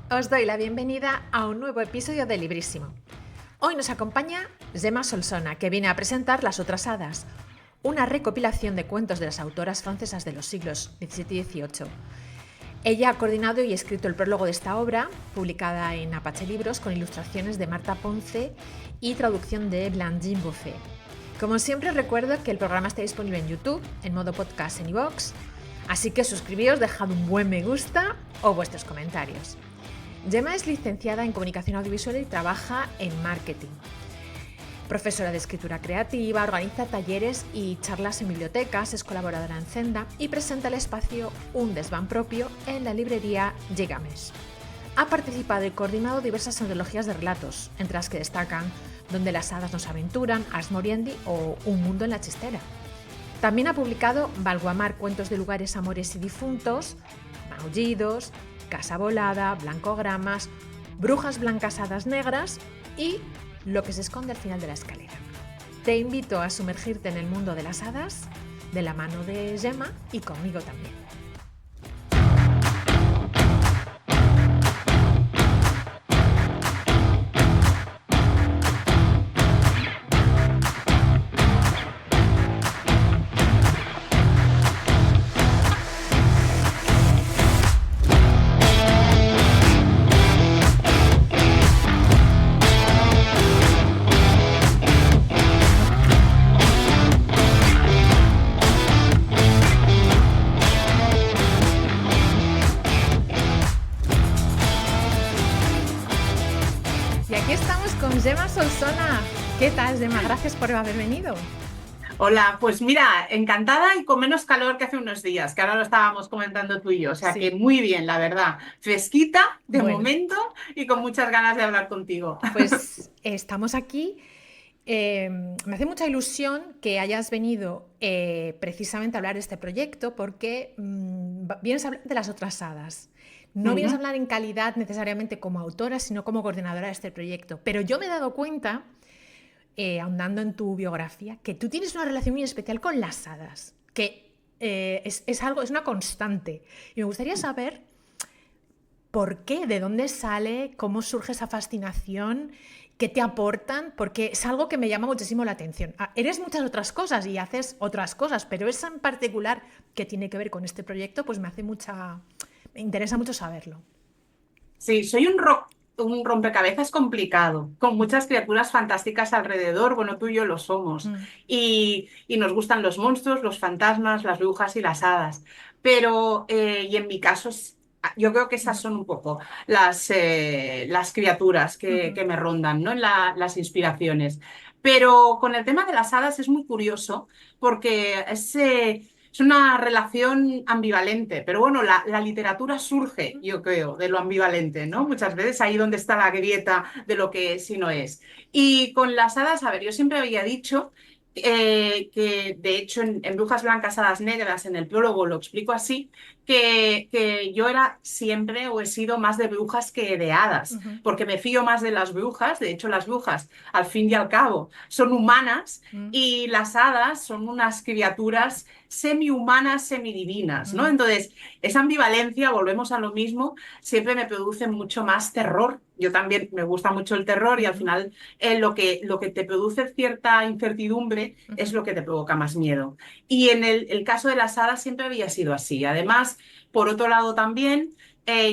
Os doy la bienvenida a un nuevo episodio de Librísimo. Hoy nos acompaña Gemma Solsona, que viene a presentar Las otras hadas, una recopilación de cuentos de las autoras francesas de los siglos XVII y XVIII. Ella ha coordinado y escrito el prólogo de esta obra, publicada en Apache Libros, con ilustraciones de Marta Ponce y traducción de Blandine Buffet. Como siempre, recuerdo que el programa está disponible en YouTube, en modo podcast en iVoox, así que suscribíos, dejad un buen me gusta o vuestros comentarios. Gemma es licenciada en Comunicación Audiovisual y trabaja en marketing. Profesora de escritura creativa, organiza talleres y charlas en bibliotecas, es colaboradora en Zenda y presenta el espacio Un desván propio en la librería Gigamesh. Ha participado y coordinado diversas antologías de relatos, entre las que destacan Donde las hadas nos aventuran, Ars Moriendi o Un mundo en la chistera. También ha publicado Valguamar, cuentos de lugares, amores y difuntos, Maullidos, Casa volada, Blancogramas, Brujas blancas, hadas negras y Lo que se esconde al final de la escalera. Te invito a sumergirte en el mundo de las hadas, de la mano de Gemma y conmigo también. Gemma Solsona, ¿qué tal, Gemma? Gracias por haber venido. Hola, pues mira, encantada y con menos calor que hace unos días, que ahora lo estábamos comentando tú y yo, o sea que muy bien, la verdad, fresquita de momento y con muchas ganas de hablar contigo. Pues estamos aquí. Me hace mucha ilusión que hayas venido precisamente a hablar de este proyecto porque vienes a hablar de Las otras hadas. No vienes a hablar en calidad necesariamente como autora, sino como coordinadora de este proyecto. Pero yo me he dado cuenta, ahondando en tu biografía, que tú tienes una relación muy especial con las hadas, que es una constante. Y me gustaría saber por qué, de dónde sale, cómo surge esa fascinación, qué te aportan, porque es algo que me llama muchísimo la atención. Eres muchas otras cosas y haces otras cosas, pero esa en particular que tiene que ver con este proyecto, pues me interesa mucho saberlo. Sí, soy un rompecabezas complicado, con muchas criaturas fantásticas alrededor. Bueno, tú y yo lo somos. Y nos gustan los monstruos, los fantasmas, las brujas y las hadas. Pero, y en mi caso, yo creo que esas son un poco las criaturas que me rondan, ¿no? Las inspiraciones. Pero con el tema de las hadas es muy curioso porque es una relación ambivalente, pero bueno, la literatura surge, yo creo, de lo ambivalente, ¿no? Muchas veces ahí donde está la grieta de lo que es y no es. Y con las hadas, a ver, yo siempre había dicho que de hecho en Brujas blancas, hadas negras, en el prólogo lo explico así, que yo era siempre o he sido más de brujas que de hadas, porque me fío más de las brujas. De hecho, las brujas, al fin y al cabo, son humanas y las hadas son unas criaturas semi-humanas, semidivinas, ¿no? Entonces, esa ambivalencia, volvemos a lo mismo, siempre me produce mucho más terror. Yo también me gusta mucho el terror y al final lo que te produce cierta incertidumbre es lo que te provoca más miedo. Y en el caso de las hadas siempre había sido así. Además, por otro lado también,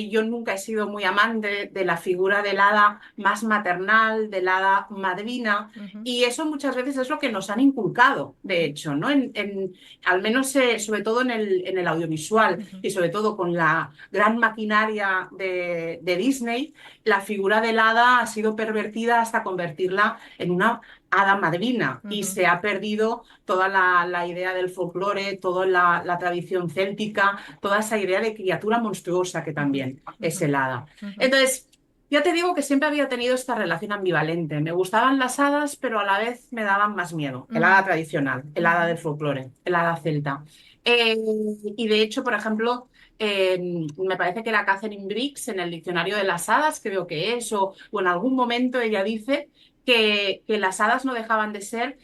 yo nunca he sido muy amante de la figura del hada más maternal, del hada madrina, y eso muchas veces es lo que nos han inculcado, de hecho, ¿no? Al menos sobre todo en el audiovisual y sobre todo con la gran maquinaria de Disney, la figura del hada ha sido pervertida hasta convertirla en una hada madrina y se ha perdido toda la idea del folclore, toda la tradición céltica, toda esa idea de criatura monstruosa que también es el hada. Entonces, ya te digo que siempre había tenido esta relación ambivalente. Me gustaban las hadas, pero a la vez me daban más miedo. El hada tradicional, el hada del folclore, el hada celta. Y de hecho, por ejemplo, me parece que la Catherine Briggs en el diccionario de las hadas, creo que es, o en algún momento ella dice que las hadas no dejaban de ser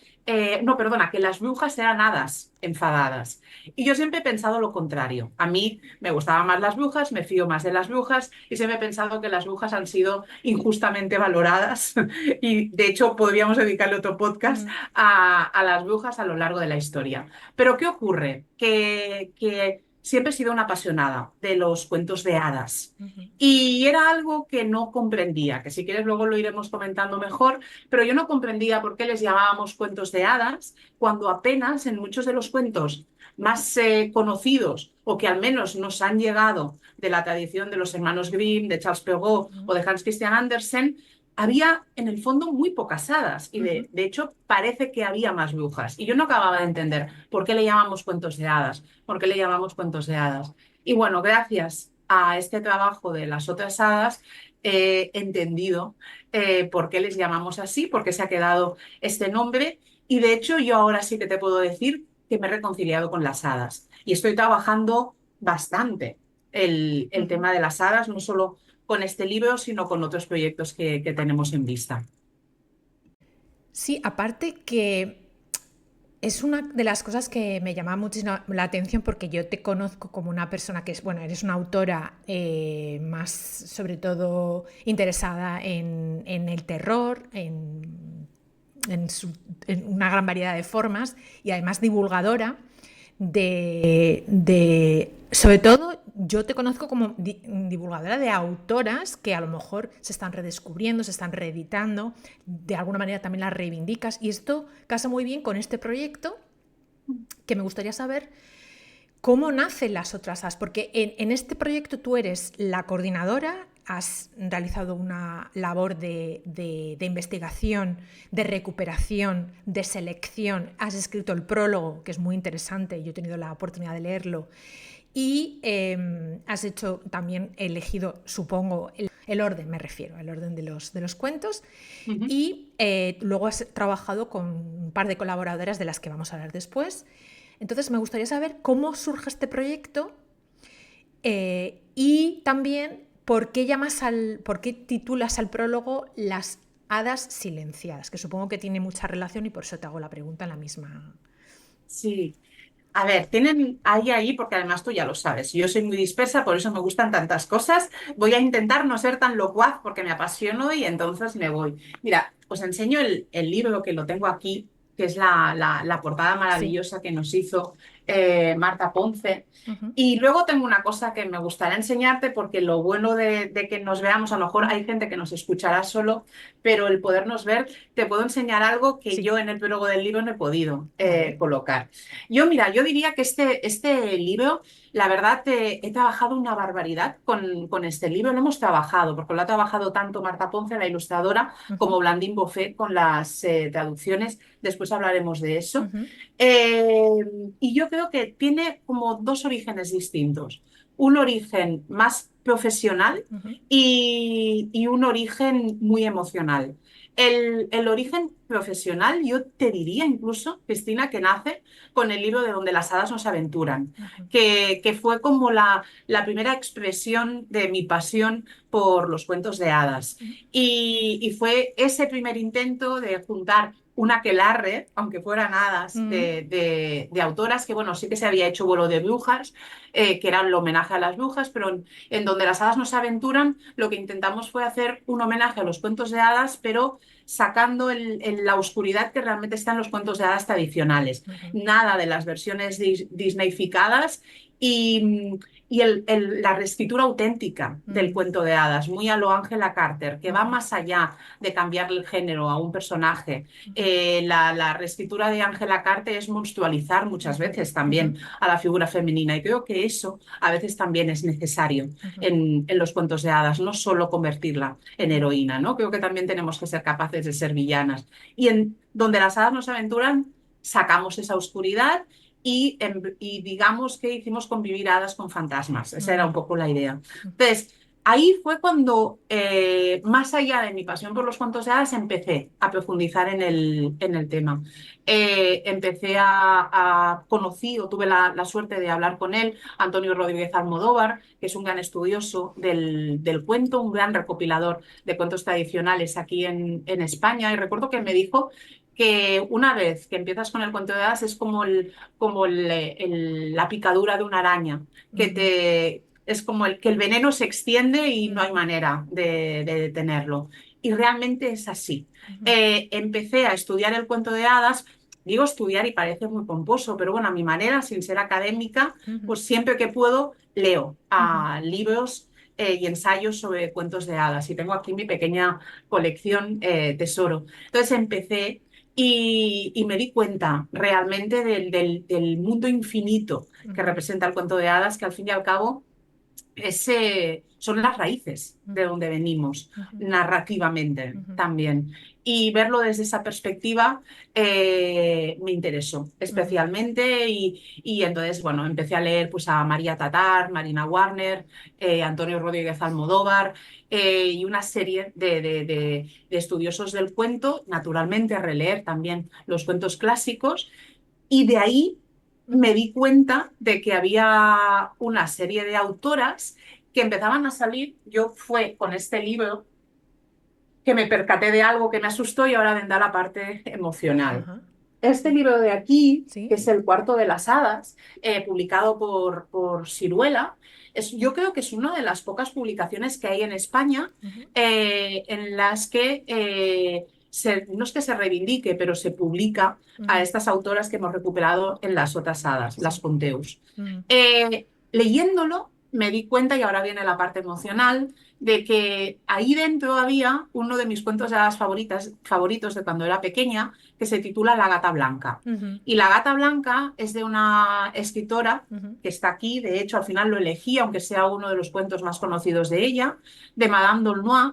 no, perdona, que las brujas eran hadas enfadadas. Y yo siempre he pensado lo contrario. A mí me gustaban más las brujas, me fío más de las brujas y siempre he pensado que las brujas han sido injustamente valoradas y de hecho podríamos dedicarle otro podcast Ujú, a las brujas a lo largo de la historia. Pero ¿qué ocurre? Que siempre he sido una apasionada de los cuentos de hadas. ujú, Y era algo que no comprendía, que si quieres luego lo iremos comentando mejor, pero yo no comprendía por qué les llamábamos cuentos de hadas cuando apenas en muchos de los cuentos más conocidos o que al menos nos han llegado de la tradición de los hermanos Grimm, de Charles Perrault ujú, o de Hans Christian Andersen, había en el fondo muy pocas hadas y ujú. de hecho parece que había más brujas. Y yo no acababa de entender por qué le llamamos cuentos de hadas, por qué le llamamos cuentos de hadas. Y bueno, gracias a este trabajo de las otras hadas, he entendido por qué les llamamos así, por qué se ha quedado este nombre. Y de hecho, yo ahora sí que te puedo decir que me he reconciliado con las hadas. Y estoy trabajando bastante el Ujú. tema de las hadas, no solo con este libro, sino con otros proyectos que tenemos en vista. Sí, aparte que es una de las cosas que me llama muchísimo la atención porque yo te conozco como una persona que es, bueno, eres una autora más sobre todo interesada en el terror, en una gran variedad de formas y además divulgadora sobre todo yo te conozco como divulgadora de autoras que a lo mejor se están redescubriendo, se están reeditando, de alguna manera también las reivindicas y esto casa muy bien con este proyecto que me gustaría saber cómo nacen las otras as, porque en este proyecto tú eres la coordinadora, has realizado una labor de investigación, de recuperación, de selección, has escrito el prólogo, que es muy interesante, yo he tenido la oportunidad de leerlo, y has hecho también, elegido, supongo, el orden, me refiero, el orden de los cuentos, Ujú. y luego has trabajado con un par de colaboradoras de las que vamos a hablar después. Entonces me gustaría saber cómo surge este proyecto y también por qué titulas al prólogo Las hadas silenciadas, que supongo que tiene mucha relación y por eso te hago la pregunta en la misma. Sí. A ver, tienen ahí, porque además tú ya lo sabes, yo soy muy dispersa, por eso me gustan tantas cosas. Voy a intentar no ser tan locuaz porque me apasiono y entonces me voy. Mira, os enseño el libro que lo tengo aquí, que es la portada Sí. maravillosa que nos hizo Marta Ponce. Uh-huh. Y luego tengo una cosa que me gustaría enseñarte porque lo bueno de que nos veamos, a lo mejor hay gente que nos escuchará solo, pero el podernos ver, te puedo enseñar algo que Sí. yo en el prólogo del libro no he podido Vale. colocar. Yo, mira, yo diría que este libro, la verdad, he trabajado una barbaridad con este libro. Lo hemos trabajado, porque lo ha trabajado tanto Marta Ponce, la ilustradora, Uh-huh. como Blandín Bofet con las traducciones. Después hablaremos de eso. Uh-huh. Eh, y yo creo que tiene como dos orígenes distintos. Un origen más profesional Uh-huh. y un origen muy emocional. El origen profesional, yo te diría incluso, Cristina, que nace con el libro de Donde las hadas nos aventuran, Uh-huh. que fue como la primera expresión de mi pasión por los cuentos de hadas. Y fue ese primer intento de juntar un aquelarre, aunque fueran hadas, Uh-huh. de autoras que, bueno, sí que se había hecho Vuelo de Brujas, que era el homenaje a las brujas, pero en Donde las hadas nos aventuran, lo que intentamos fue hacer un homenaje a los cuentos de hadas, pero sacando la oscuridad que realmente está en los cuentos de hadas tradicionales. Uh-huh. Nada de las versiones disneyficadas y la reescritura auténtica del Uh-huh. cuento de hadas, muy a lo Angela Carter, que va Uh-huh. más allá de cambiarle el género a un personaje. La reescritura de Angela Carter es monstrualizar muchas veces Uh-huh. también a la figura femenina y creo que eso a veces también es necesario Uh-huh. en los cuentos de hadas, no solo convertirla en heroína, ¿no? Creo que también tenemos que ser capaces de ser villanas. Y en Donde las hadas nos aventuran, sacamos esa oscuridad y digamos que hicimos convivir hadas con fantasmas. Esa era un Uh-huh. poco la idea. Entonces, ahí fue cuando, más allá de mi pasión por los cuentos de hadas, empecé a profundizar en el tema. Empecé conocí o tuve la suerte de hablar con él, Antonio Rodríguez Almodóvar, que es un gran estudioso del cuento, un gran recopilador de cuentos tradicionales aquí en España. Y recuerdo que me dijo que una vez que empiezas con el cuento de hadas es como la picadura de una araña, Ujú, es como que el veneno se extiende y no hay ujú, manera de detenerlo. Y realmente es así. ujú, Empecé a estudiar el cuento de hadas. Digo estudiar y parece muy pomposo, pero bueno, a mi manera, sin ser académica, ujú, pues siempre que puedo leo ujú, libros y ensayos sobre cuentos de hadas. Y tengo aquí mi pequeña colección tesoro. Entonces empecé y me di cuenta realmente del mundo infinito que ujú, representa el cuento de hadas, que al fin y al cabo son las raíces de ujú, donde venimos, ujú, narrativamente ujú, también. Y verlo desde esa perspectiva me interesó ujú, especialmente y entonces, bueno, empecé a leer pues, a María Tatar, Marina Warner, Antonio Rodríguez Almodóvar y una serie de estudiosos del cuento, naturalmente a releer también los cuentos clásicos y de ahí me ujú, di cuenta de que había una serie de autoras que empezaban a salir. Yo fue con este libro que me percaté de algo que me asustó y ahora vendrá la parte emocional. ajá, Este sí, libro de aquí, que sí, es El cuarto de las hadas, publicado por Siruela, yo creo que es una de las pocas publicaciones que hay en España ujú, en las que no es que se reivindique, pero se publica a ujú, estas autoras que hemos recuperado en las otras hadas, las sí, Conteus. ujú, Leyéndolo, me di cuenta, y ahora viene la parte emocional, de que ahí dentro había uno de mis cuentos de hadas favoritos de cuando era pequeña, que se titula La gata blanca. ujú, Y La gata blanca es de una escritora ujú, que está aquí, de hecho al final lo elegí, aunque sea uno de los cuentos más conocidos de ella, de Madame D'Aulnoy,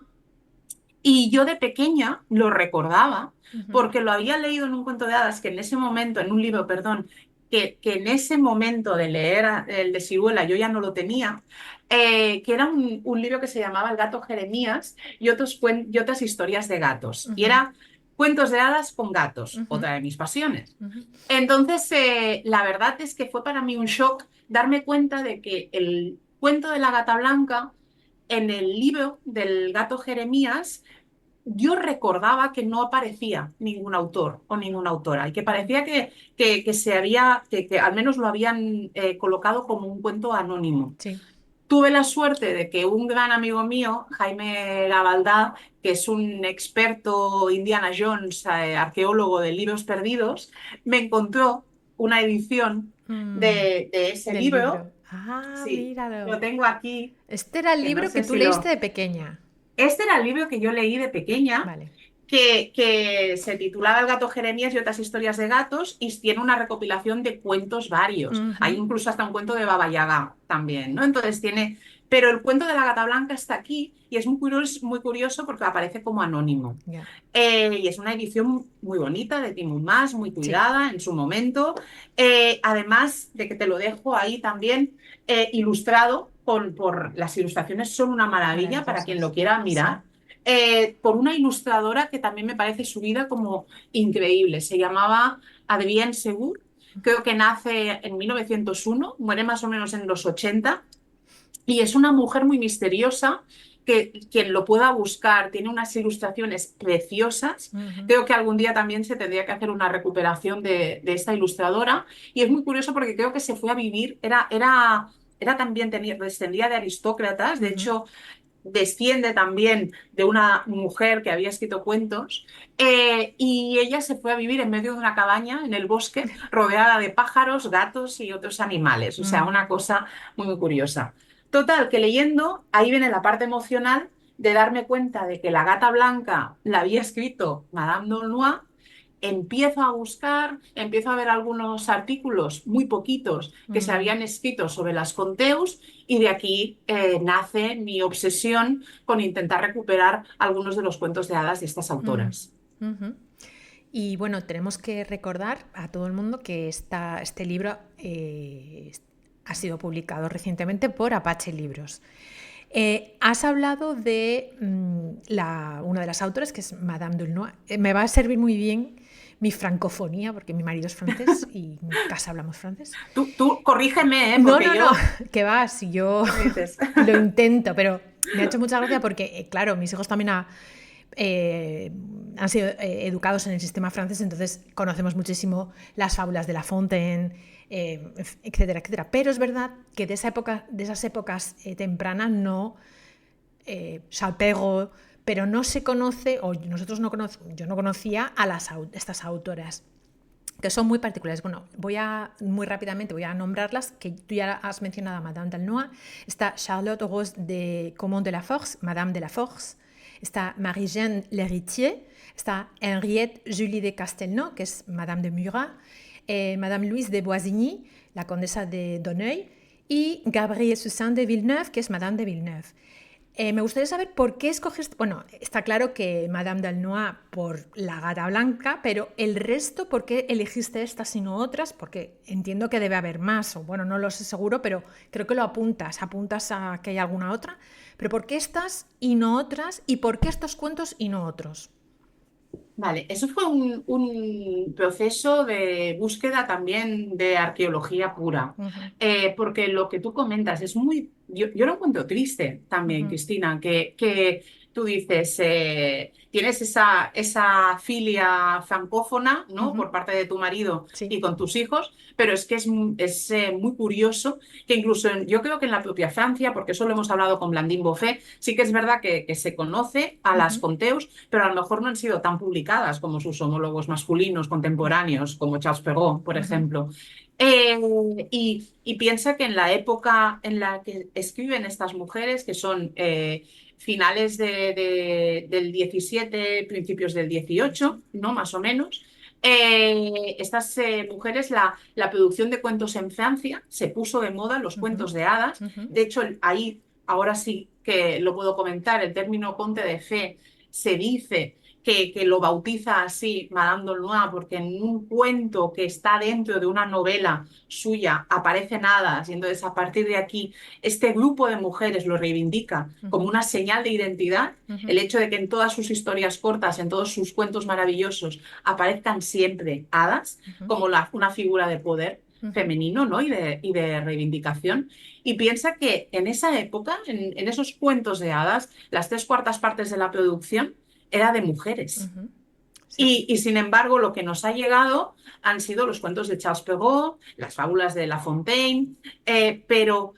y yo de pequeña lo recordaba ujú, porque lo había leído en un cuento de hadas que en ese momento, en un libro, perdón, que en ese momento de leer el de Siruela yo ya no lo tenía, que era un libro que se llamaba El gato Jeremías y otras historias de gatos. Y ujú, era cuentos de hadas con gatos, ujú, otra de mis pasiones. ujú, Entonces, la verdad es que fue para mí un shock darme cuenta de que el cuento de la gata blanca en el libro del gato Jeremías yo recordaba que no aparecía ningún autor o ninguna autora y que ujú, parecía que al menos lo habían colocado como un cuento anónimo. sí, Tuve la suerte de que un gran amigo mío, Jaime Gabaldá, que es un experto Indiana Jones, arqueólogo de libros perdidos, me encontró una edición mm, de ese del libro. libro. Ah, Sí, lo míralo. tengo aquí, Este era el que no libro que sé tú si leíste lo... de pequeña. Este era el libro que yo leí de pequeña Vale. que se titulaba El gato Jeremías y otras historias de gatos y tiene una recopilación de cuentos varios. Hay Ujú, incluso hasta un cuento de Baba Yaga también, ¿no? Entonces tiene... Pero el cuento de la gata blanca está aquí y es muy curioso porque aparece como anónimo. ya. Y es una edición muy bonita de Tim Mas, muy Sí. cuidada en su momento. Además de que te lo dejo ahí también ilustrado por las ilustraciones son una maravilla para quien lo Maravillosas. quiera Sí. mirar por una ilustradora que también me parece su vida como increíble. Se llamaba Adrienne Segur, creo que nace en 1901, muere más o menos en los 80 y es una mujer muy misteriosa que quien lo pueda buscar tiene unas ilustraciones preciosas. Ujú, Creo que algún día también se tendría que hacer una recuperación de esta ilustradora y es muy curioso porque creo que se fue a vivir, era también, descendía de aristócratas, de ujú, hecho desciende también de una mujer que había escrito cuentos y ella se fue a vivir en medio de una cabaña en el bosque rodeada de pájaros, gatos y otros animales. O sea, ujú, una cosa muy curiosa. Total, que leyendo, ahí viene la parte emocional de darme cuenta de que La gata blanca la había escrito Madame d'Aulnoy. Empiezo a buscar, empiezo a ver algunos artículos, muy poquitos, que se ujú, habían escrito sobre las Conteus y de aquí nace mi obsesión con intentar recuperar algunos de los cuentos de hadas de estas ujú, autoras. ujú. Y bueno, tenemos que recordar a todo el mundo que este libro ha sido publicado recientemente por Apache Libros. Has hablado de una de las autoras, que es Madame D'Aulnoy. Me va a servir muy bien mi francofonía, porque mi marido es francés y en casa hablamos francés. Tú corrígeme, No, porque no, no, yo... que va, si yo ¿Qué me dices? lo intento, pero me ha hecho mucha gracia porque, claro, mis hijos también han sido educados en el sistema francés, entonces conocemos muchísimo las fábulas de La Fontaine, etcétera, etcétera. Pero es verdad que de esas épocas tempranas no, Charles Perrault, pero no se conoce, o yo no conocía a estas autoras, que son muy particulares. Bueno, muy rápidamente voy a nombrarlas, que tú ya has mencionado a Madame d'Aulnoy. Está Charlotte Rose de Comont de la Force, Madame de la Force. Está Marie-Jeanne L'Héritier. Está Henriette Julie de Castelnau, que es Madame de Murat. Madame Louise de Boisigny, la condesa de Donneuil. Y Gabrielle Suzanne de Villeneuve, que es Madame de Villeneuve. Me gustaría saber por qué escoges. Bueno, está claro que Madame d'Aulnoy por la gata blanca, pero el resto, ¿por qué elegiste estas y no otras? Porque entiendo que debe haber más, o bueno, no lo sé seguro, pero creo que lo apuntas a que hay alguna otra. Pero ¿por qué estas y no otras? ¿Y por qué estos cuentos y no otros? Vale, eso fue un proceso de búsqueda también de arqueología pura. Uh-huh, Porque lo que tú comentas es muy, yo lo encuentro triste también, uh-huh, Cristina, que tú dices, tienes esa filia francófona, ¿no? uh-huh. Por parte de tu marido Sí. y con tus hijos, pero es que es muy curioso que incluso yo creo que en la propia Francia, porque eso lo hemos hablado con Blandine Boffé, sí que es verdad que se conoce a las Uh-huh, Conteus, pero a lo mejor no han sido tan publicadas como sus homólogos masculinos contemporáneos, como Charles Perrault, por uh-huh, ejemplo. Y piensa que en la época en la que escriben estas mujeres, que son finales del 17, principios del 18, ¿no? Más o menos. Estas mujeres, la producción de cuentos en Francia se puso de moda, los uh-huh, cuentos de hadas. uh-huh, De hecho, ahí, ahora sí que lo puedo comentar, el término conte de fées se dice que lo bautiza así Madame d'Aulnoy, porque en un cuento que está dentro de una novela suya aparecen hadas, y entonces a partir de aquí este grupo de mujeres lo reivindica como uh-huh, una señal de identidad, uh-huh, el hecho de que en todas sus historias cortas, en todos sus cuentos maravillosos, aparezcan siempre hadas uh-huh, como una figura de poder uh-huh, femenino, ¿no? Y de reivindicación. Y piensa que en esa época, en esos cuentos de hadas, las tres cuartas partes de la producción era de mujeres. uh-huh. Sí. Y sin embargo, lo que nos ha llegado han sido los cuentos de Charles Perrault, las fábulas de La Fontaine, pero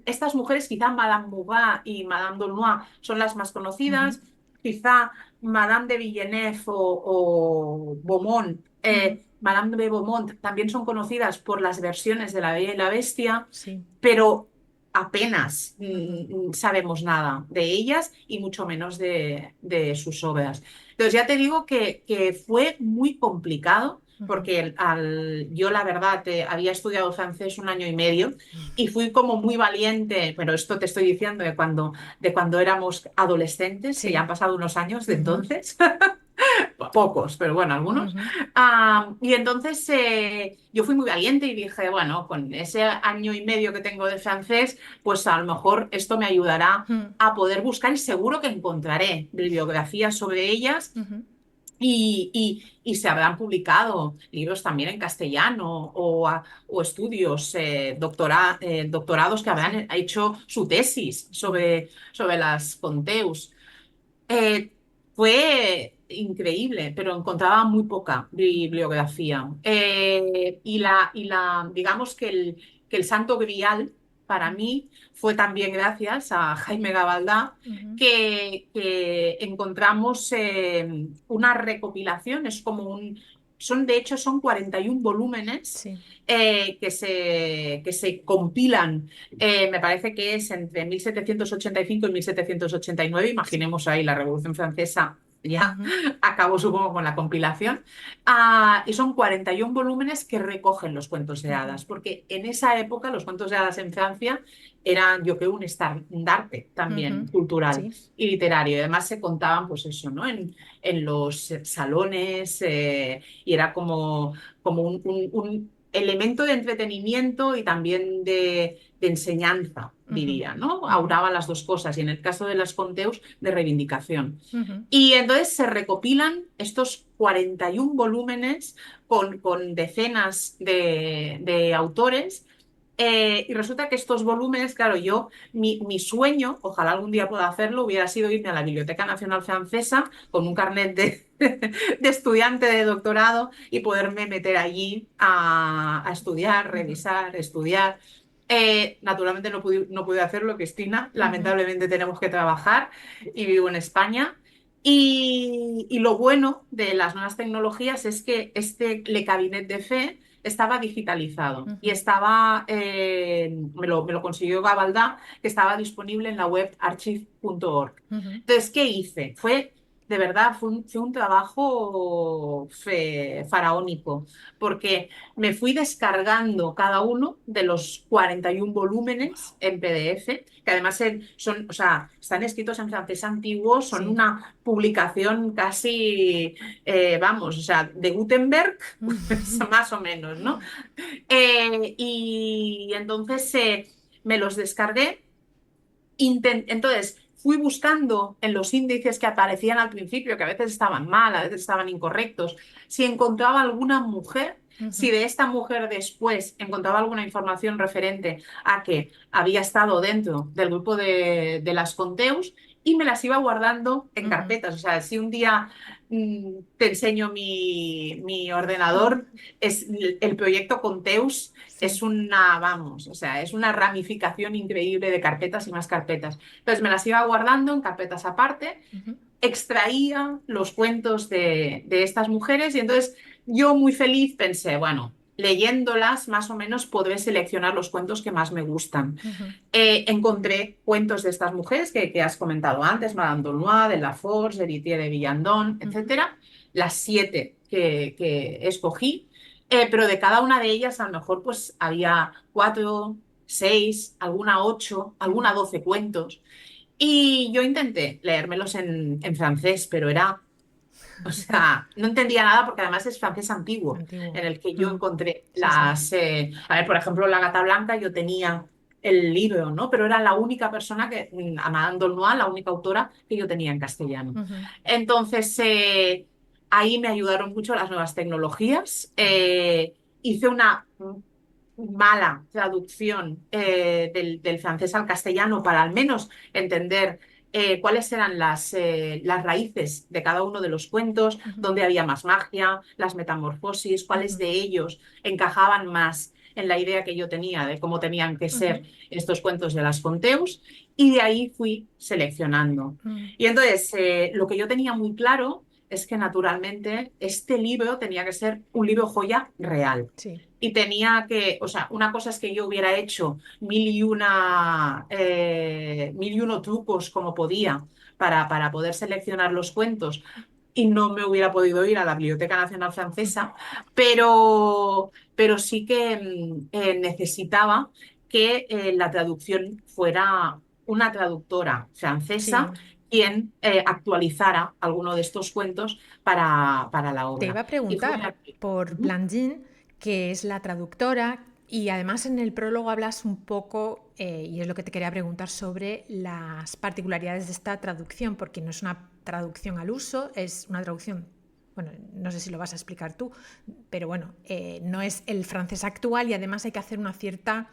estas mujeres, quizá Madame Murat y Madame d'Aulnoy son las más Uh-huh, conocidas, quizá Madame de Villeneuve o Beaumont, uh-huh. Madame de Beaumont también son conocidas por las versiones de La Bella y la Bestia, Sí. pero apenas Uh-huh, sabemos nada de ellas y mucho menos de sus obras. Entonces ya te digo que fue muy complicado uh-huh. porque yo la verdad había estudiado francés un año y medio y fui como muy valiente, pero esto te estoy diciendo de cuando éramos adolescentes, que ya han Sí. pasado unos años de Uh-huh, entonces. Pocos, pero bueno, algunos. uh-huh, Y entonces yo fui muy valiente y dije, bueno, con ese año y medio que tengo de francés, pues a lo mejor esto me ayudará uh-huh, a poder buscar y seguro que encontraré bibliografías sobre ellas uh-huh. y se habrán publicado libros también en castellano o estudios, doctorados que habrán Sí. hecho su tesis Uh-huh, sobre las Conteus. Eh, Fue increíble, pero encontraba muy poca bibliografía. Digamos que el santo grial para mí fue también gracias a Jaime Gabaldá, uh-huh. que encontramos una recopilación, es como de hecho, son 41 volúmenes Sí. que se compilan, me parece que es entre 1785 y 1789. Imaginemos ahí la Revolución Francesa ya Uh-huh, acabó, supongo, con la compilación. Y son 41 volúmenes que recogen los cuentos de uh-huh. hadas, porque en esa época los cuentos de hadas en Francia eran, yo creo, un estandarte Uh-huh. también cultural Sí. y literario. Y además se contaban, pues eso, ¿no? En los salones, y era como un elemento de entretenimiento y también de enseñanza, Uh-huh, diría, ¿no? uh-huh, Auraban las dos cosas y en el caso de las Conteus, de reivindicación. uh-huh. Y entonces se recopilan estos 41 volúmenes con decenas de autores Y resulta que estos volúmenes, claro, mi sueño, ojalá algún día pueda hacerlo, hubiera sido irme a la Biblioteca Nacional Francesa con un carnet de estudiante de doctorado y poderme meter allí a estudiar, Ujú, revisar, estudiar. Naturalmente no pude hacerlo, Cristina. ujú, Lamentablemente tenemos que trabajar y vivo en España. Y lo bueno de las nuevas tecnologías es que este Le Cabinet de Fe estaba digitalizado y ujú, estaba, me lo consiguió Gabaldá, que estaba disponible en la web archive.org. ujú, Entonces, ¿qué hice? De verdad, fue un trabajo faraónico, porque me fui descargando cada uno de los 41 volúmenes en PDF, que además son, o sea, están escritos en francés antiguo, son sí. una publicación casi, vamos, o sea, de Gutenberg, pues, más o menos, ¿no? Y entonces me los descargué. Entonces, fui buscando en los índices que aparecían al principio, que a veces estaban mal, a veces estaban incorrectos, si encontraba alguna mujer, si Ujú, de esta mujer después encontraba alguna información referente a que había estado dentro del grupo de las Conteus y me las iba guardando en ujú, carpetas. O sea, si un día te enseño mi ordenador, es el proyecto Conteus es sí. una, vamos, o sea, es una ramificación increíble de carpetas y más carpetas. Entonces me las iba guardando en carpetas aparte, Ujú, extraía los cuentos de estas mujeres y entonces yo muy feliz pensé, bueno, leyéndolas más o menos podré seleccionar los cuentos que más me gustan. ujú, Encontré cuentos de estas mujeres que has comentado antes, Madame Dolnois, de Laforge, Héritier de Villandón, ujú, etcétera, las 7 que escogí, pero de cada una de ellas a lo mejor pues había 4, 6, alguna 8, alguna ujú. 12 cuentos. Y yo intenté leérmelos en francés, pero era, o sea, no entendía nada porque además es francés antiguo, Antiguo. en el que yo Mm, encontré sí, sí. a ver, por ejemplo, La Gata Blanca, yo tenía el libro, ¿no? Pero era la única persona que, Madame Dolnois, la única autora que yo tenía en castellano. Ujú, Entonces, ahí me ayudaron mucho las nuevas tecnologías. claro. Hice una mala traducción del francés al castellano para al menos entender cuáles eran las raíces de cada uno de los cuentos, Ujú, dónde había más magia, las metamorfosis, cuáles ujú, de ellos encajaban más en la idea que yo tenía de cómo tenían que ujú, ser estos cuentos de las Conteus, y de ahí fui seleccionando. mm. Y entonces, lo que yo tenía muy claro es que naturalmente este libro tenía que ser un libro joya real. Sí. Y tenía que, o sea, una cosa es que yo hubiera hecho mil y uno trucos como podía para poder seleccionar los cuentos y no me hubiera podido ir a la Biblioteca Nacional Francesa, pero sí que necesitaba que la traducción fuera una traductora francesa Sí. quien actualizara alguno de estos cuentos para la Te obra. iba a Y fue preguntar aquí. por Ujú. Blandine, que es la traductora, y además en el prólogo hablas un poco, y es lo que te quería preguntar, sobre las particularidades de esta traducción, porque no es una traducción al uso, es una traducción, bueno, no sé si lo vas a explicar tú, pero bueno, no es el francés actual y además hay que hacer una cierta,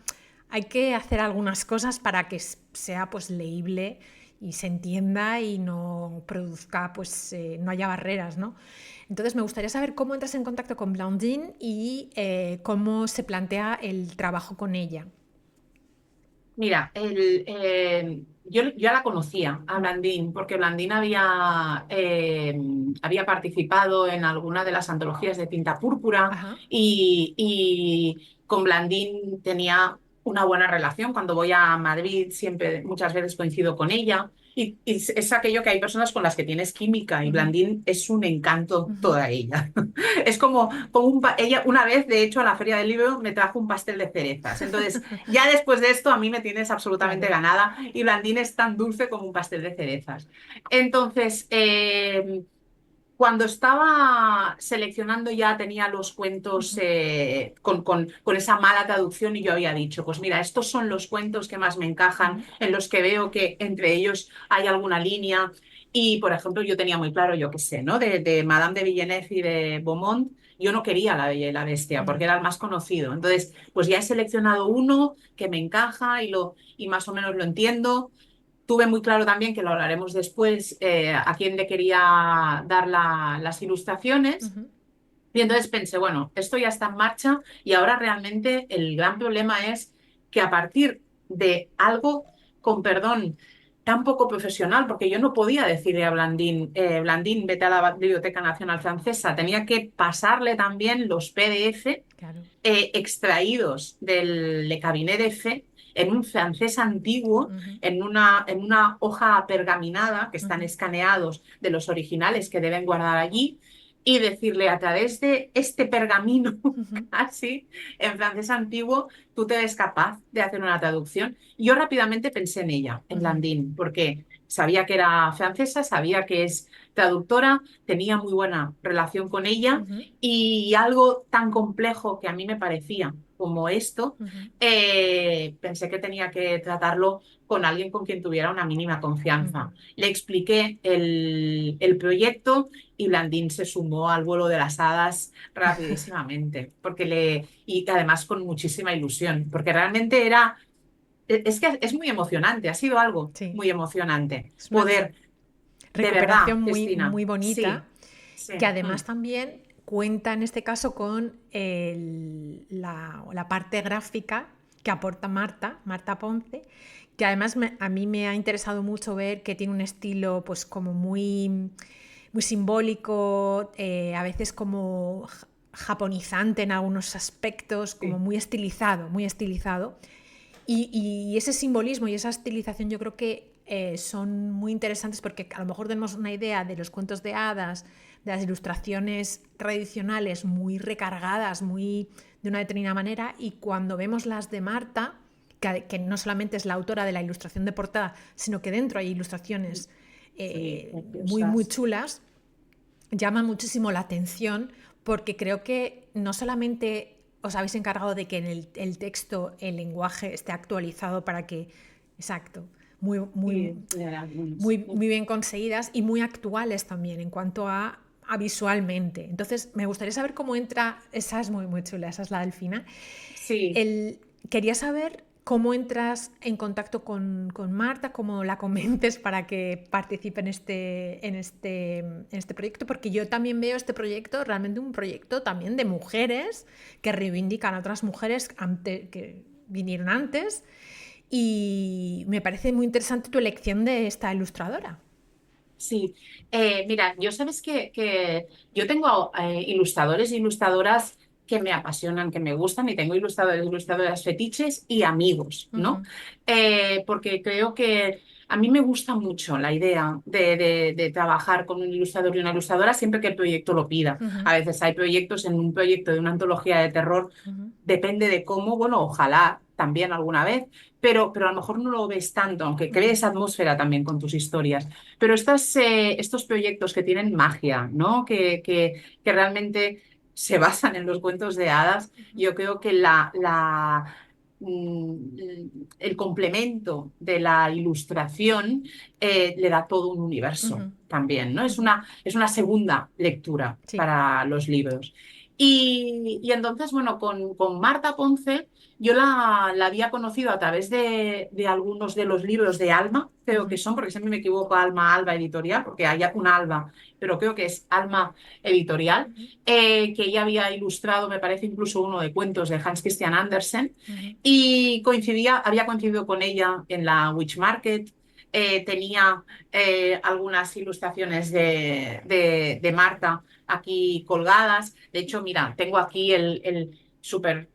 hay que hacer algunas cosas para que sea pues leíble y se entienda y no produzca, pues no haya barreras, ¿no? Entonces me gustaría saber cómo entras en contacto con Blandine y cómo se plantea el trabajo con ella. Mira, yo ya la conocía a Blandín, porque Blandín había participado en alguna de las antologías de Tinta Púrpura Ajá. y con Blandín tenía una buena relación. Cuando voy a Madrid, siempre, muchas veces coincido con ella. Y es aquello que hay personas con las que tienes química y Ujú, Blandín es un encanto ujú. toda ella. Es como ella una vez, de hecho, a la Feria del Libro me trajo un pastel de cerezas. Entonces, ya después de esto, a mí me tienes absolutamente Claro. ganada y Blandín es tan dulce como un pastel de cerezas. Entonces, cuando estaba seleccionando ya tenía los cuentos Ujú, con esa mala traducción y yo había dicho, pues mira, estos son los cuentos que más me encajan, ujú, en los que veo que entre ellos hay alguna línea. Y, por ejemplo, yo tenía muy claro, yo qué sé, ¿no? De Madame de Villeneuve y de Beaumont, yo no quería La Bella y la Bestia Ujú, porque era el más conocido. Entonces, pues ya he seleccionado uno que me encaja y más o menos lo entiendo. Tuve muy claro también, que lo hablaremos después, a quién le quería dar las ilustraciones. ujú, Y entonces pensé, bueno, esto ya está en marcha y ahora realmente el gran problema es que a partir de algo, con perdón, tan poco profesional, porque yo no podía decirle a Blandín, Blandín, vete a la Biblioteca Nacional Francesa, tenía que pasarle también los PDF claro. extraídos del Le Cabinet de Fe en un francés antiguo, Ujú, en una hoja pergaminada, que están ujú, escaneados de los originales que deben guardar allí, y decirle a través de este pergamino, ujú, así, en francés antiguo, tú te ves capaz de hacer una traducción. Y yo rápidamente pensé en ella, en ujú, Blandine, porque sabía que era francesa, sabía que es traductora, tenía muy buena relación con ella, ujú, y algo tan complejo que a mí me parecía como esto, ujú, pensé que tenía que tratarlo con alguien con quien tuviera una mínima ujú, confianza. Le expliqué el proyecto y Blandín se sumó al vuelo de las hadas rapidísimamente, y además con muchísima ilusión, porque realmente es que es muy emocionante, ha sido algo sí, muy emocionante es una poder, de verdad, recopilación muy, Cristina, muy bonita, sí, sí. que además también cuenta en este caso con la parte gráfica que aporta Marta Ponce, que además a mí me ha interesado mucho ver que tiene un estilo pues como muy, muy simbólico, a veces como japonizante en algunos aspectos, como Sí. muy estilizado, muy estilizado. Y ese simbolismo y esa estilización yo creo que son muy interesantes porque a lo mejor tenemos una idea de los cuentos de hadas, de las ilustraciones tradicionales muy recargadas, muy de una determinada manera, y cuando vemos las de Marta, que no solamente es la autora de la ilustración de portada, sino que dentro hay ilustraciones Sí, muy, muy preciosas. chulas, llama muchísimo la atención porque creo que no solamente os habéis encargado de que en el texto el lenguaje esté actualizado para que, exacto, muy, muy, Sí, de algunas. muy, muy bien conseguidas y muy actuales también en cuanto a visualmente. Entonces, me gustaría saber cómo entra, esa es muy, muy chula, esa es la delfina. Sí, Quería saber cómo entras en contacto con Marta, cómo la convences para que participe en este proyecto, porque yo también veo este proyecto realmente un proyecto también de mujeres que reivindican a otras mujeres que vinieron antes, y me parece muy interesante tu elección de esta ilustradora. sí. Mira, yo sabes que yo tengo ilustradores e ilustradoras que me apasionan, que me gustan, y tengo ilustradores e ilustradoras fetiches y amigos, ¿no? Ujú, Porque creo que a mí me gusta mucho la idea de trabajar con un ilustrador y una ilustradora siempre que el proyecto lo pida. ujú, A veces hay proyectos, en un proyecto de una antología de terror, ujú, depende de cómo, bueno, ojalá también alguna vez, pero a lo mejor no lo ves tanto, aunque ujú, crees atmósfera también con tus historias. Pero estos proyectos que tienen magia, ¿no? Que realmente se basan en los cuentos de hadas, yo creo que el complemento de la ilustración le da todo un universo ujú, también, ¿no? Es ujú. una segunda lectura Sí. para los libros. Y entonces, bueno, con Marta Ponce, yo la había conocido a través de algunos de los libros de Alma, creo que Ujú, son, porque siempre me equivoco, Alma, Alba Editorial, porque hay una Alba, pero creo que es Alma Editorial, ujú, que ella había ilustrado, me parece, incluso uno de cuentos de Hans Christian Andersen, ujú, y había coincidido con ella en la Witch Market. Tenía algunas ilustraciones de Marta aquí colgadas. De hecho, mira, tengo aquí el súper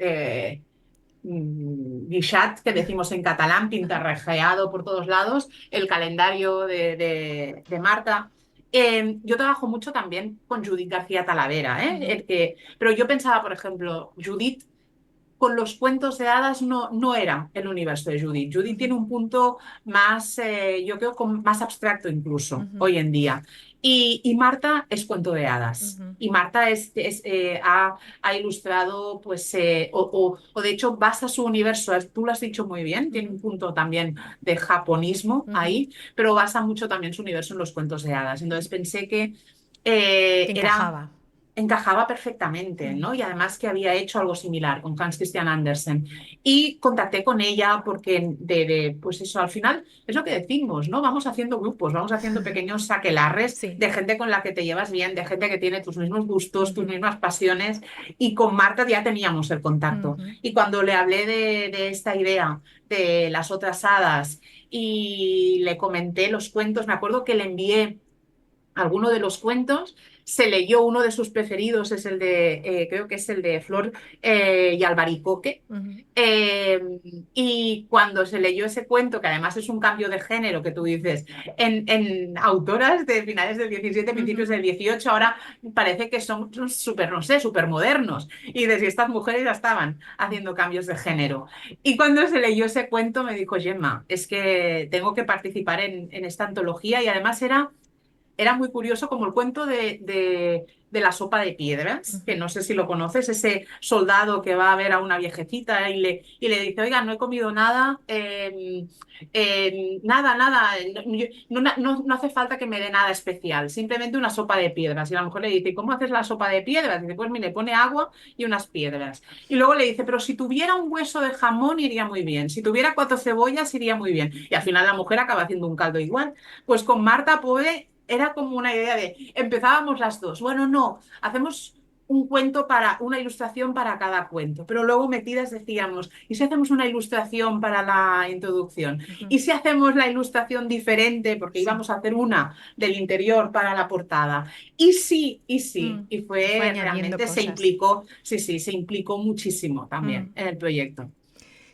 guixat, que decimos en catalán, ajá, pintarrajeado por todos lados, el calendario de Marta. Yo trabajo mucho también con Judith García Talavera, ujú, pero yo pensaba, por ejemplo, Judith, con los cuentos de hadas no era el universo de Judith. Judith Ujú, tiene un punto más, yo creo, más abstracto incluso ujú, hoy en día. Y Marta es cuento de hadas. ujú, Y Marta ha ilustrado, pues, o de hecho basa su universo, tú lo has dicho muy bien, tiene ujú, un punto también de japonismo ujú. ahí, pero basa mucho también su universo en los cuentos de hadas. Entonces pensé que Que era encajaba. encajaba perfectamente, Ujú, ¿no? Y además que había hecho algo similar con Hans Christian Andersen. Y contacté con ella porque, pues eso, al final es lo que decimos, ¿no? Vamos haciendo grupos, vamos haciendo pequeños aquelarres sí. de gente con la que te llevas bien, de gente que tiene tus mismos gustos, tus Ujú, mismas pasiones. Y con Marta ya teníamos el contacto. ujú, Y cuando le hablé de esta idea de las otras hadas y le comenté los cuentos, me acuerdo que le envié alguno de los cuentos, se leyó uno de sus preferidos, es el de, creo que es el de Flor y Albaricoque. ujú, Eh, y cuando se leyó ese cuento, que además es un cambio de género que tú dices, en autoras de finales del 17 principios ujú. del 18 ahora parece que son súper, no sé, súper modernos. Y desde estas mujeres ya estaban haciendo cambios de género. Y cuando se leyó ese cuento me dijo, Gemma, es que tengo que participar en esta antología y además era muy curioso como el cuento de la sopa de piedras, que Ujú, no sé si lo conoces, ese soldado que va a ver a una viejecita y le dice, oiga, no he comido nada, nada, no hace falta que me dé nada especial, simplemente una sopa de piedras. Y la mujer le dice, ¿cómo haces la sopa de piedras? Y dice, pues mire, pone agua y unas piedras. Y luego le dice, pero si tuviera un hueso de jamón iría muy bien, si tuviera 4 cebollas iría muy bien. Y al final la mujer acaba haciendo un caldo igual. Pues con Marta Poe era como una idea de, empezábamos las dos, bueno, no, hacemos un cuento una ilustración para cada cuento, pero luego metidas decíamos, ¿y si hacemos una ilustración para la introducción? ujú. ¿Y si hacemos la ilustración diferente? Porque Sí. íbamos a hacer una del interior para la portada. Y sí, y sí, Mm. y Y fue fue añadiendo realmente se cosas. implicó, sí, sí, se implicó muchísimo Mm. también en el proyecto.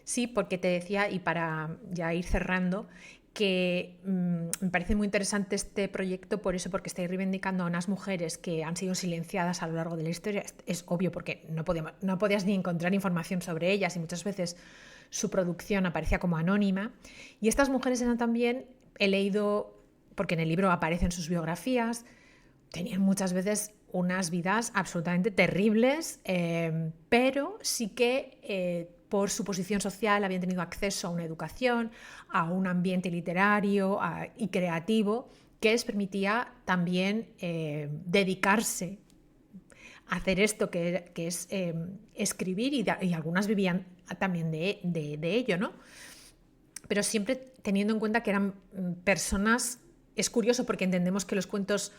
Sí, porque te decía, y para ya ir cerrando, que me parece muy interesante este proyecto por eso, porque estáis reivindicando a unas mujeres que han sido silenciadas a lo largo de la historia. Es obvio porque no podías ni encontrar información sobre ellas y muchas veces su producción aparecía como anónima. Y estas mujeres eran también, he leído, porque en el libro aparecen sus biografías, tenían muchas veces unas vidas absolutamente terribles, pero sí que por su posición social habían tenido acceso a una educación, a un ambiente literario y creativo que les permitía también dedicarse a hacer esto que es escribir y algunas vivían también de ello, ¿no? Pero siempre teniendo en cuenta que eran personas, es curioso porque entendemos que los cuentos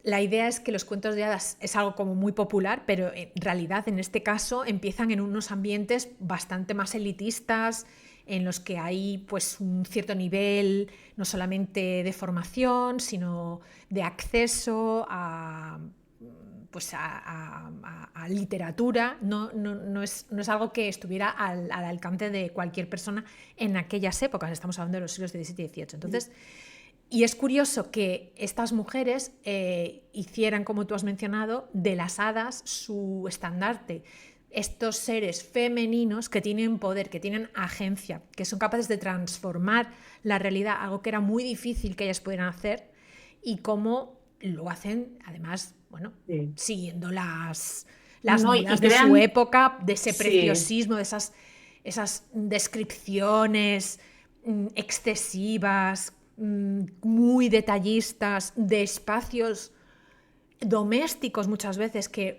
la idea es que los cuentos de hadas es algo como muy popular, pero en realidad en este caso empiezan en unos ambientes bastante más elitistas, en los que hay pues un cierto nivel no solamente de formación, sino de acceso a pues a literatura, no es algo que estuviera al alcance de cualquier persona en aquellas épocas, estamos hablando de los siglos XVII y XVIII. Entonces, y es curioso que estas mujeres hicieran, como tú has mencionado, de las hadas su estandarte. Estos seres femeninos que tienen poder, que tienen agencia, que son capaces de transformar la realidad, algo que era muy difícil que ellas pudieran hacer, y cómo lo hacen, además, bueno, Sí. siguiendo las No, y modas de su crean, época, de ese sí. preciosismo, de esas descripciones excesivas, muy detallistas, de espacios domésticos muchas veces que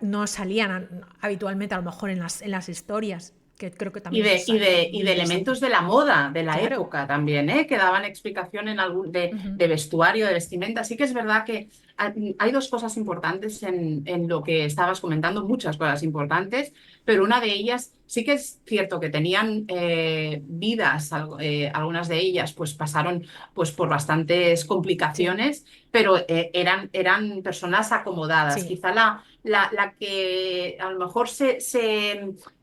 no salían habitualmente a lo mejor en las historias, que creo que Y también eso de, es y algo de, y muy de interesante. elementos de la moda de la Claro. época también, ¿eh? Que daban explicación Ujú, de vestuario, de vestimenta. Sí que es verdad que hay dos cosas importantes en lo que estabas comentando, muchas cosas importantes, pero una de ellas sí que es cierto que tenían vidas, algunas de ellas pues pasaron pues por bastantes sí, complicaciones, pero eran personas acomodadas. sí. Quizá la que a lo mejor se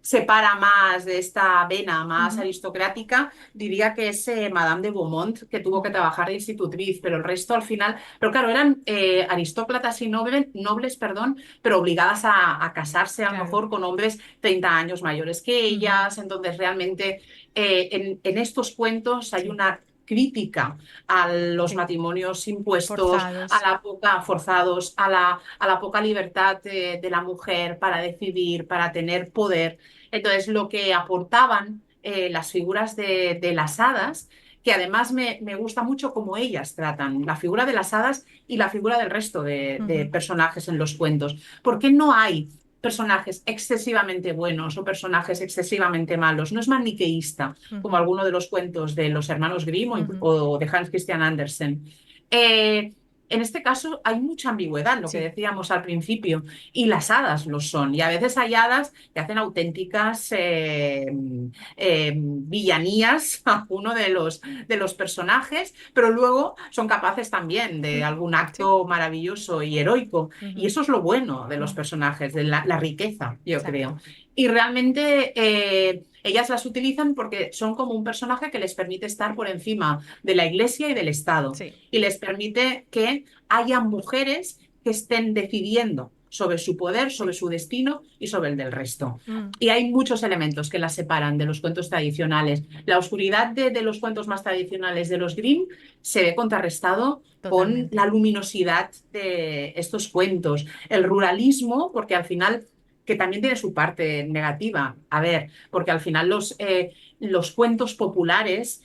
separa más de esta vena más Ujú, aristocrática, diría que es Madame de Beaumont, que tuvo que ujú, trabajar de institutriz, pero el resto al final, pero claro, eran aristócratas y nobles, perdón, pero obligadas a casarse a lo claro. mejor con hombres 30 años mayores que Ujú, ellas, entonces realmente en estos cuentos hay sí, una crítica a los sí. matrimonios impuestos, a Forzados. la poca, forzados, a la poca libertad de la mujer para decidir, para tener poder. Entonces, lo que aportaban las figuras de las hadas, que además me gusta mucho cómo ellas tratan la figura de las hadas y la figura del resto de Ujú, personajes en los cuentos. ¿Por qué no hay personajes excesivamente buenos o personajes excesivamente malos? No es maniqueísta, como ujú, alguno de los cuentos de los hermanos Grimm ujú. o de Hans Christian Andersen. Eh, en este caso hay mucha ambigüedad, lo que Sí. decíamos al principio, y las hadas lo son. Y a veces hay hadas que hacen auténticas villanías a uno de los personajes, pero luego son capaces también de Mm, algún sí. acto maravilloso y heroico. Y Ujú, eso es lo bueno de los mm, personajes, de la riqueza, yo creo. exacto. Y realmente ellas las utilizan porque son como un personaje que les permite estar por encima de la iglesia y del Estado Sí. y les permite que haya mujeres que estén decidiendo sobre su poder, sobre Sí. su destino y sobre el del resto. Mm, Y hay muchos elementos que las separan de los cuentos tradicionales. La oscuridad de los cuentos más tradicionales de los Grimm se ve contrarrestado con la totalmente. luminosidad de estos cuentos. El ruralismo, porque al final que también tiene su parte negativa. A ver, porque al final los cuentos populares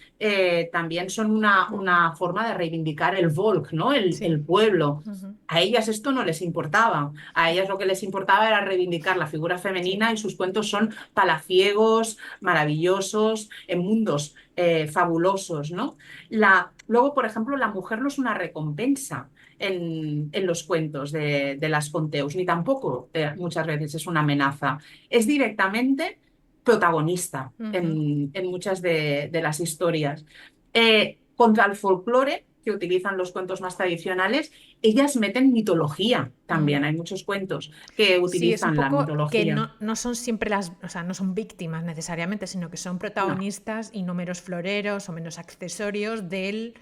también son Ujú, una forma de reivindicar el Volk, ¿no? sí. El pueblo. Ujú, A ellas esto no les importaba. A ellas lo que les importaba era reivindicar la figura sí. femenina y sus cuentos son palaciegos, maravillosos, en mundos fabulosos, ¿no? Luego, por ejemplo, la mujer no es una recompensa en los cuentos de las Conteus, ni tampoco muchas veces es una amenaza. Es directamente protagonista Ujú, en muchas de las historias. Contra el folclore que utilizan los cuentos más tradicionales, ellas meten mitología mm. también. Hay muchos cuentos que Sí, es un utilizan la poco que mitología. no son siempre las, o sea, no son víctimas necesariamente, sino que son No, protagonistas y no meros floreros o menos accesorios del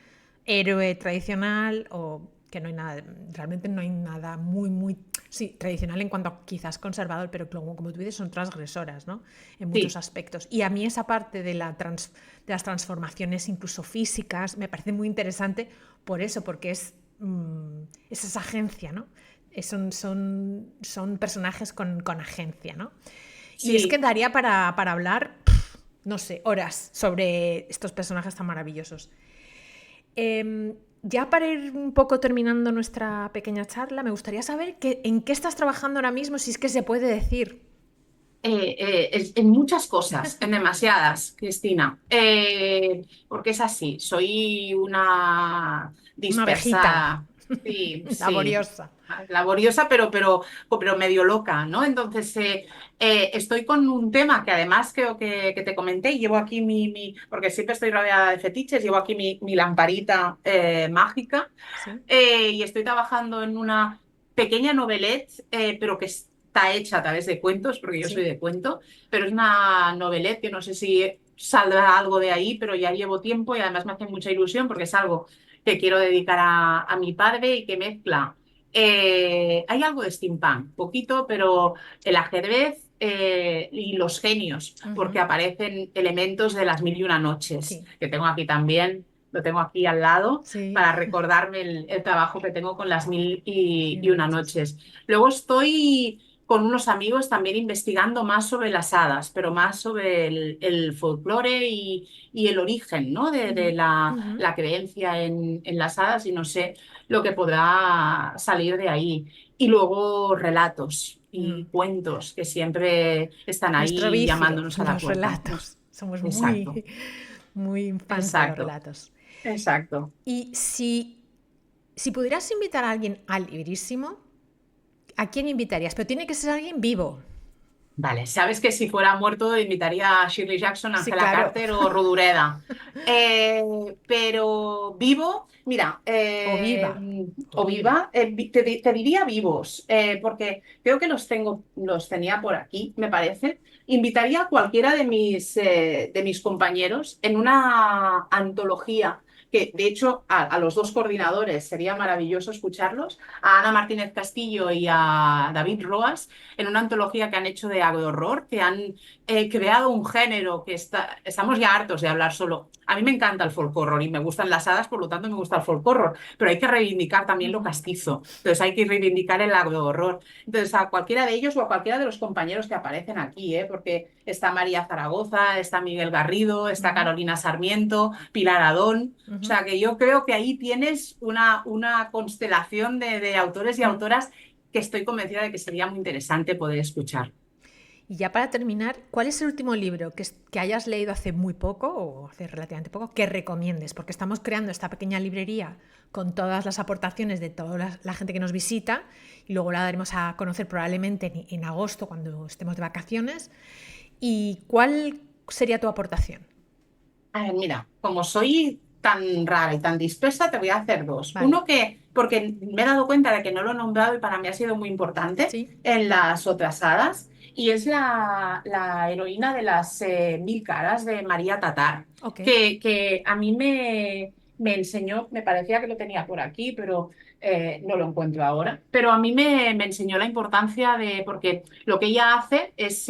héroe tradicional o que no hay nada, realmente no hay nada muy, sí, tradicional en cuanto a quizás conservador, pero como tú dices, son transgresoras, ¿no? En muchos sí, aspectos. Y a mí esa parte de, de las transformaciones incluso físicas me parece muy interesante por eso, porque es esa agencia, ¿no? Son personajes con agencia, ¿no? Y es que sí. daría para hablar, no sé, horas sobre estos personajes tan maravillosos. Ya para ir un poco terminando nuestra pequeña charla, me gustaría saber en qué estás trabajando ahora mismo, si es que se puede decir. En muchas cosas, en demasiadas, Cristina. Porque es así, soy una Una abejita dispersa, sí, sí, laboriosa. laboriosa, pero medio loca, ¿no? Entonces, estoy con un tema que además creo que te comenté, llevo aquí porque siempre estoy rodeada de fetiches, llevo aquí mi lamparita mágica ¿Sí? y estoy trabajando en una pequeña novelette, pero que está hecha a través de cuentos, porque yo soy ¿Sí? de cuento, pero es una novelette que no sé si saldrá algo de ahí, pero ya llevo tiempo y además me hace mucha ilusión porque es algo que quiero dedicar a mi padre y que mezcla. Hay algo de steampunk, poquito, pero el ajedrez y los genios, porque Ujú, aparecen elementos de las mil y una noches, sí. que tengo aquí también, lo tengo aquí al lado Sí. para recordarme el trabajo que tengo con las mil Y y una una noches. noches. Luego estoy con unos amigos también investigando más sobre las hadas, pero más sobre el folclore y el origen, ¿no? Ujú, de ujú, la creencia en las hadas y no sé lo que podrá salir de ahí. Y luego relatos mm. y cuentos que siempre están Nuestro ahí vicio, llamándonos a la los puerta. relatos. Somos Exacto, muy fans de los exacto, relatos. exacto. Y si pudieras invitar a alguien al librísimo, ¿a quién invitarías? Pero tiene que ser alguien vivo. Vale, sabes que si fuera muerto invitaría a Shirley Jackson, Sí, Angela claro. Carter o Rodureda. Pero vivo, mira, O viva. O o viva. viva, te diría vivos, porque creo que los tenía por aquí, me parece. Invitaría a cualquiera de mis compañeros en una antología. Que de hecho a los dos coordinadores sería maravilloso escucharlos, a Ana Martínez Castillo y a David Roas, en una antología que han hecho de agrohorror, que han creado un género que estamos ya hartos de hablar solo. A mí me encanta el folk horror y me gustan las hadas, por lo tanto me gusta el folk horror, pero hay que reivindicar también lo Ujú. castizo. Entonces hay que reivindicar el agrohorror. Entonces a cualquiera de ellos o a cualquiera de los compañeros que aparecen aquí, porque está María Zaragoza, está Miguel Garrido, está Ujú. Carolina Sarmiento, Pilar Adón. O Ujú. sea que yo creo que ahí tienes una constelación de autores y Mm. autoras que estoy convencida de que sería muy interesante poder escuchar. Y ya para terminar, ¿cuál es el último libro que hayas leído hace muy poco o hace relativamente poco que recomiendes? Porque estamos creando esta pequeña librería con todas las aportaciones de toda la gente que nos visita y luego la daremos a conocer probablemente en agosto cuando estemos de vacaciones. ¿Y cuál sería tu aportación? A ver, mira, como soy tan rara y tan dispersa, te voy a hacer dos. Vale. Uno que, porque me he dado cuenta de que no lo he nombrado y para mí ha sido muy importante Sí. en las otras hadas, y es la heroína de las mil caras de María Tatar, Ok. que a mí me enseñó, me parecía que lo tenía por aquí, pero no lo encuentro ahora, pero a mí me enseñó la importancia de, porque lo que ella hace es,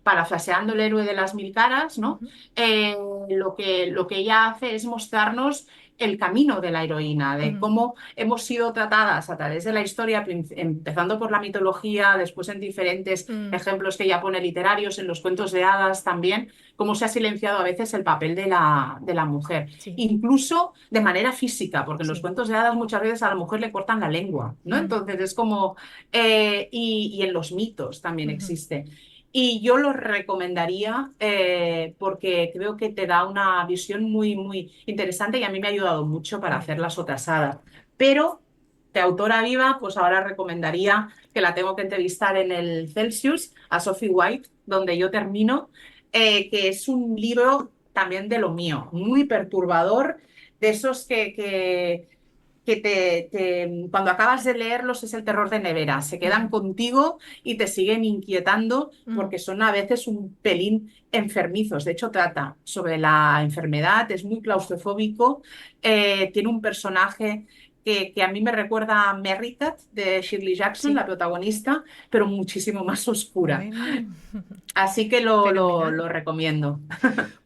parafraseando el héroe de las mil caras, ¿no? Ujú. Lo que ella hace es mostrarnos el camino de la heroína, de Ujú. cómo hemos sido tratadas a través de la historia, empezando por la mitología, después en diferentes Mm. ejemplos que ella pone literarios, en los cuentos de hadas también, cómo se ha silenciado a veces el papel de la mujer, Sí. incluso de manera física, porque en los Sí. cuentos de hadas muchas veces a la mujer le cortan la lengua, ¿no? Mm. Entonces es como, y en los mitos también Ujú. existe. Y yo lo recomendaría porque creo que te da una visión muy, muy interesante y a mí me ha ayudado mucho para Muy hacer bien. las otras hadas. Pero de autora viva, pues ahora recomendaría que la tengo que entrevistar en el Celsius, a Sophie White, donde yo termino, que es un libro también de lo mío, muy perturbador, de esos que cuando acabas de leerlos es el terror de nevera, se quedan Ujú. contigo y te siguen inquietando Mm. porque son a veces un pelín enfermizos. De hecho, trata sobre la enfermedad, es muy claustrofóbico, tiene un personaje que a mí me recuerda a Merricat de Shirley Jackson, la Sí. protagonista, pero muchísimo más oscura. Bueno. Así que lo, lo, Fenomenal. lo recomiendo.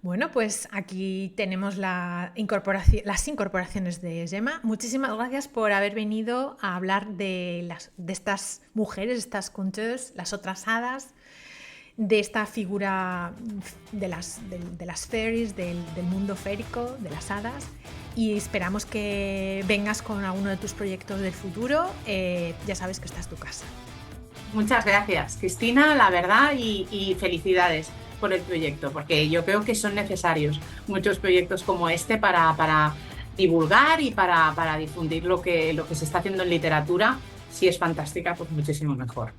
Bueno, pues aquí tenemos las incorporaciones de Gemma. Muchísimas gracias por haber venido a hablar de estas mujeres, estas conteurs, las otras hadas, de esta figura de las fairies, del mundo férico, de las hadas. Y esperamos que vengas con alguno de tus proyectos del futuro. Ya sabes que esta es tu casa. Muchas gracias, Cristina, la verdad, y felicidades por el proyecto, porque yo creo que son necesarios muchos proyectos como este para divulgar y para difundir lo que se está haciendo en literatura. Si es fantástica, pues muchísimo mejor.